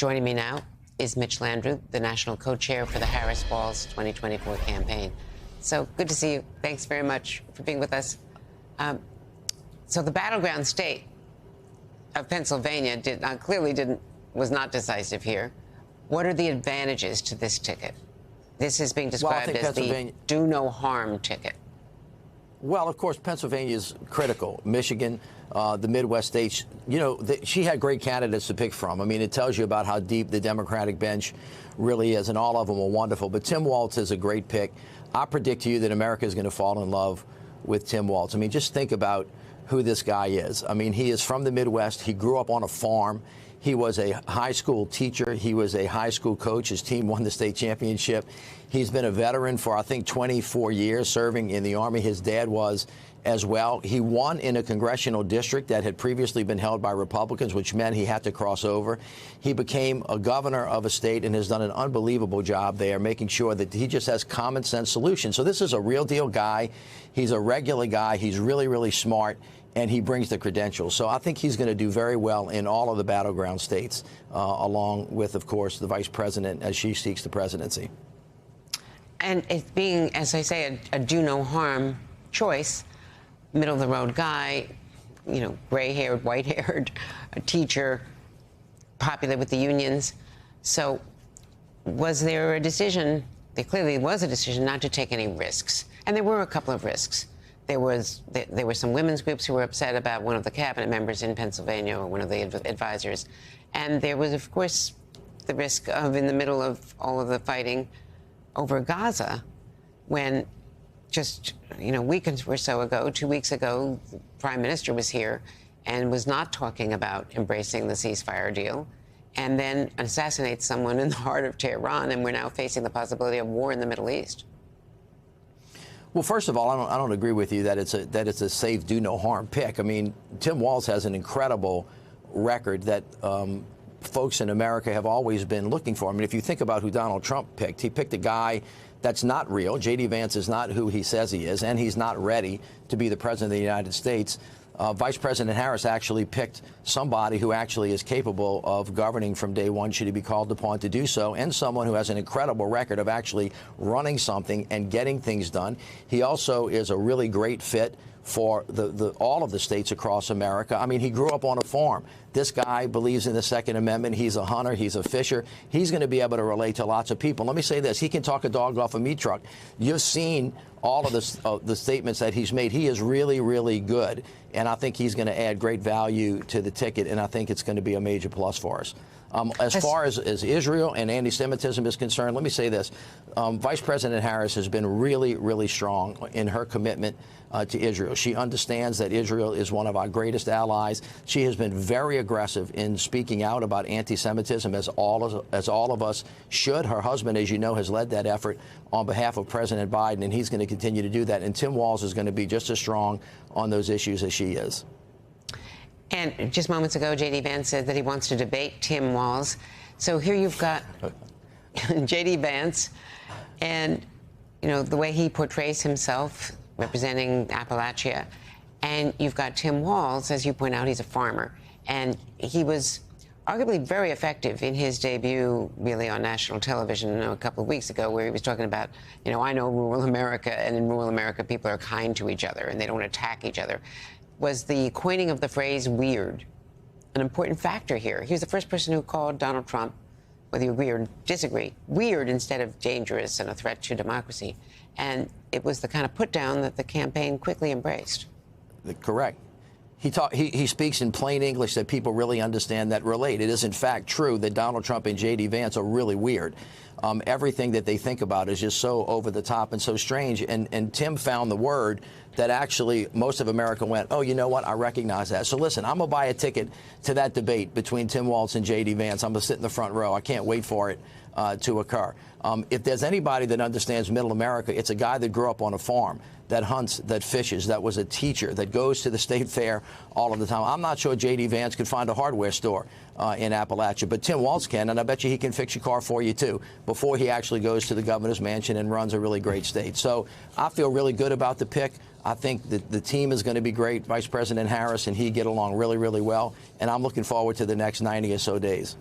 Joining me now is Mitch Landrieu, the national co-chair for the Harris-Walz 2024 campaign. So good to see you. Thanks very much for being with us. So the battleground state of Pennsylvania was not decisive here. What are the advantages to this ticket? This is being described as the do no harm ticket. Well, of course, Pennsylvania is critical. Michigan, the Midwest states, you know, she had great candidates to pick from. I mean, it tells you about how deep the Democratic bench really is, and all of them are wonderful. But Tim Walz is a great pick. I predict to you that America is going to fall in love with Tim Walz. I mean, just think about who this guy is. I mean, he is from the Midwest. He grew up on a farm. He was a high school teacher. He was a high school coach. His team won the state championship. He's been a veteran for, I think, 24 years serving in the Army. His dad was as well. He won in a congressional district that had previously been held by Republicans, which meant he had to cross over. He became a governor of a state and has done an unbelievable job there, making sure that he just has common sense solutions. So this is a real deal guy. He's a regular guy. He's really, really smart, and he brings the credentials. So I think he's going to do very well in all of the battleground states, along with, of course, the vice president as she seeks the presidency. And it being, as I say, a do no harm choice, middle of the road guy, you know, gray-haired, white-haired, a teacher, popular with the unions. So was there a decision? There clearly was a decision not to take any risks. And there were a couple of risks. There were some women's groups who were upset about one of the cabinet members in Pennsylvania, or one of the advisors. And there was, of course, the risk of, in the middle of all of the fighting over Gaza, when just, you know, a week or so ago, 2 weeks ago, the prime minister was here and was not talking about embracing the ceasefire deal, and then assassinates someone in the heart of Tehran, and we're now facing the possibility of war in the Middle East. Well, first of all, I don't agree with you that it's a safe, do no harm pick. I mean, Tim Walz has an incredible record that folks in America have always been looking for. I mean, if you think about who Donald Trump picked, he picked a guy that's not real. J.D. Vance is not who he says he is, and he's not ready to be the president of the United States. Vice President Harris actually picked somebody who actually is capable of governing from day one, should he be called upon to do so, and someone who has an incredible record of actually running something and getting things done. He also is a really great fit for all of the states across America. I mean, he grew up on a farm. This guy believes in the Second Amendment. He's a hunter. He's a fisher. He's going to be able to relate to lots of people. Let me say this. He can talk a dog off a meat truck. You've seen all of the statements that he's made. He is really, really good. And I think he's going to add great value to the ticket, and I think it's going to be a major plus for us. As far as Israel and anti-Semitism is concerned, let me say this. Vice President Harris has been really, really strong in her commitment to Israel. She understands that Israel is one of our greatest allies. She has been very aggressive in speaking out about anti-Semitism, as all of us should. Her husband, as you know, has led that effort on behalf of President Biden, and he's going to continue to do that. And Tim Walz is going to be just as strong on those issues as she is. And just moments ago, J.D. Vance said that he wants to debate Tim Walz. So here you've got J.D. Vance, and, you know, the way he portrays himself, representing Appalachia. And you've got Tim Walz, as you point out, he's a farmer. And he was arguably very effective in his debut, really, on national television a couple of weeks ago, where he was talking about, you know, I know rural America, and in rural America, people are kind to each other and they don't attack each other. Was the coining of the phrase weird an important factor here? He was the first person who called Donald Trump, whether you agree or disagree, weird instead of dangerous and a threat to democracy. And it was the kind of put down that the campaign quickly embraced. Correct. He speaks in plain English that people really understand, that relate. It is, in fact, true that Donald Trump and J.D. Vance are really weird. Everything that they think about is just so over the top and so strange. And Tim found the word that actually most of America went, oh, you know what? I recognize that. So listen, I'm going to buy a ticket to that debate between Tim Walz and J.D. Vance. I'm going to sit in the front row. I can't wait for it to occur. If there's anybody that understands middle America, it's a guy that grew up on a farm, that hunts, that fishes, that was a teacher, that goes to the state fair all of the time. I'm not sure J.D. Vance could find a hardware store in Appalachia, but Tim Walz can, and I bet you he can fix your car for you, too, before he actually goes to the governor's mansion and runs a really great state. So I feel really good about the pick. I think that the team is going to be great. Vice President Harris and he get along really, really well, and I'm looking forward to the next 90 or so days.